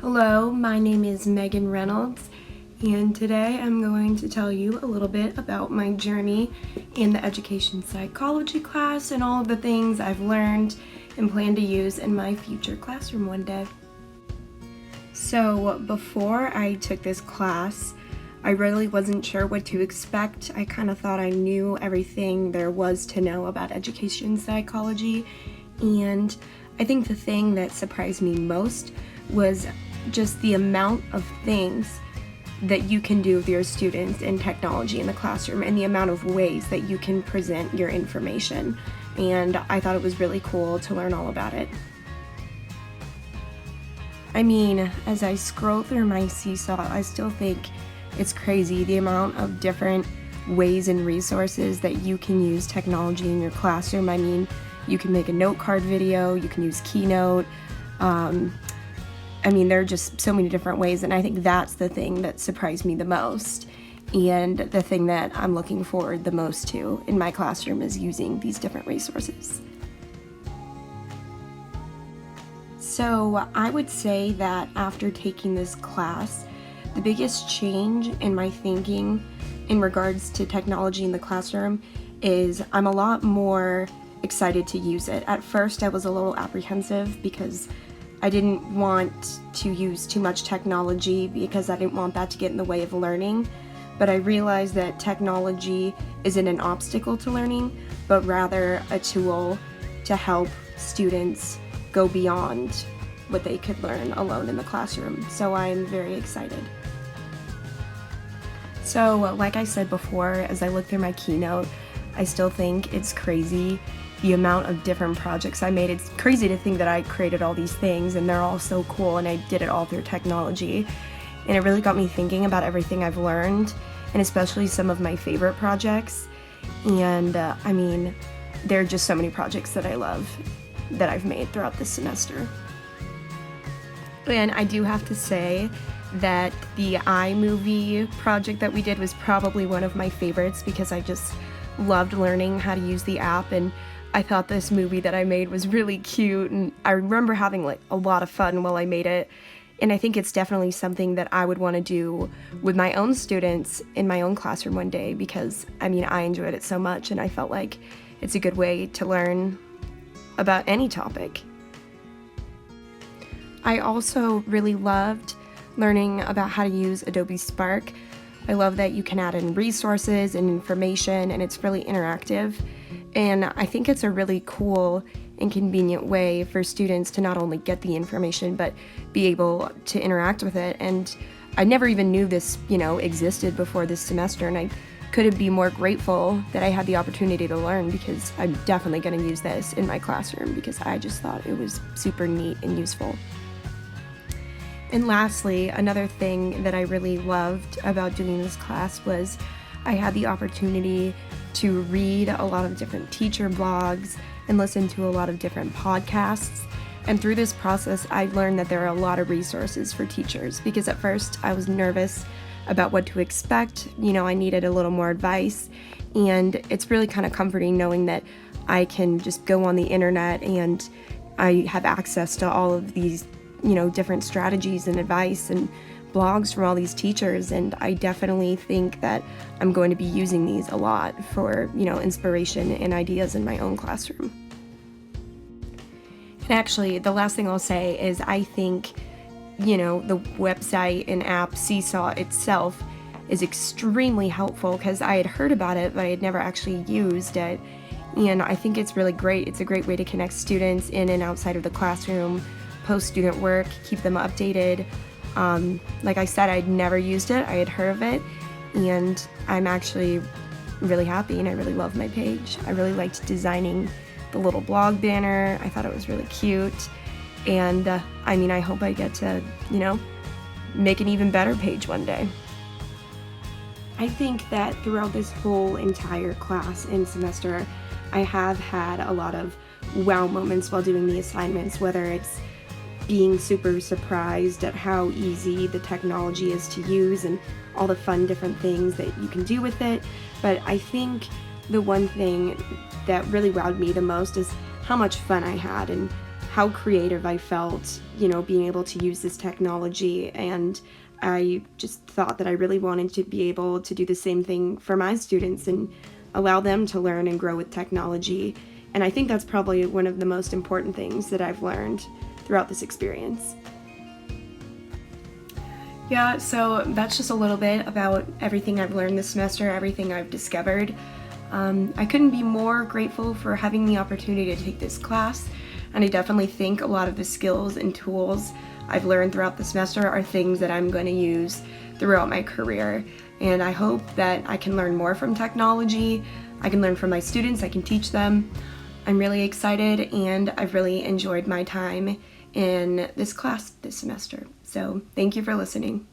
Hello, my name is Megan Reynolds, and today I'm going to tell you a little bit about my journey in the education psychology class and all of the things I've learned and plan to use in my future classroom one day. So before I took this class, I really wasn't sure what to expect. I kind of thought I knew everything there was to know about education psychology, and I think the thing that surprised me most was just the amount of things that you can do with your students in technology in the classroom and the amount of ways that you can present your information. And I thought it was really cool to learn all about it. I mean, as I scroll through my Seesaw, I still think it's crazy the amount of different ways and resources that you can use technology in your classroom. I mean, you can make a note card video, you can use Keynote. There are just so many different ways, and I think that's the thing that surprised me the most, and the thing that I'm looking forward the most to in my classroom is using these different resources. So I would say that after taking this class, the biggest change in my thinking in regards to technology in the classroom is I'm a lot more excited to use it. At first I was a little apprehensive because I didn't want to use too much technology because I didn't want that to get in the way of learning. But I realized that technology isn't an obstacle to learning, but rather a tool to help students go beyond what they could learn alone in the classroom. So I'm very excited. So like I said before, as I look through my Keynote, I still think it's crazy the amount of different projects I made. It's crazy to think that I created all these things and they're all so cool and I did it all through technology. And it really got me thinking about everything I've learned, and especially some of my favorite projects. And there are just so many projects that I love that I've made throughout this semester. And I do have to say that the iMovie project that we did was probably one of my favorites because I just loved learning how to use the app, and I thought this movie that I made was really cute, and I remember having a lot of fun while I made it. And I think it's definitely something that I would want to do with my own students in my own classroom one day because I enjoyed it so much, and I felt like it's a good way to learn about any topic. I also really loved learning about how to use Adobe Spark. I love that you can add in resources and information, and it's really interactive. And I think it's a really cool and convenient way for students to not only get the information, but be able to interact with it. And I never even knew this, existed before this semester, and I couldn't be more grateful that I had the opportunity to learn because I'm definitely going to use this in my classroom because I just thought it was super neat and useful. And lastly, another thing that I really loved about doing this class was I had the opportunity to read a lot of different teacher blogs and listen to a lot of different podcasts. And through this process, I learned that there are a lot of resources for teachers because at first I was nervous about what to expect. I needed a little more advice, and it's really kind of comforting knowing that I can just go on the internet and I have access to all of these different strategies and advice and blogs from all these teachers, and I definitely think that I'm going to be using these a lot for, inspiration and ideas in my own classroom. And actually, the last thing I'll say is I think, the website and app Seesaw itself is extremely helpful because I had heard about it, but I had never actually used it. And I think it's really great. It's a great way to connect students in and outside of the classroom, post student work, keep them updated. Like I said, I'd never used it. I had heard of it, and I'm actually really happy, and I really love my page. I really liked designing the little blog banner. I thought it was really cute, and I hope I get to, make an even better page one day. I think that throughout this whole entire class and semester, I have had a lot of wow moments while doing the assignments, whether it's being super surprised at how easy the technology is to use and all the fun different things that you can do with it. But I think the one thing that really wowed me the most is how much fun I had and how creative I felt, being able to use this technology, and I just thought that I really wanted to be able to do the same thing for my students and allow them to learn and grow with technology. And I think that's probably one of the most important things that I've learned throughout this experience. Yeah, so that's just a little bit about everything I've learned this semester, everything I've discovered. I couldn't be more grateful for having the opportunity to take this class, and I definitely think a lot of the skills and tools I've learned throughout the semester are things that I'm going to use throughout my career. And I hope that I can learn more from technology, I can learn from my students, I can teach them. I'm really excited, and I've really enjoyed my time in this class this semester. So thank you for listening.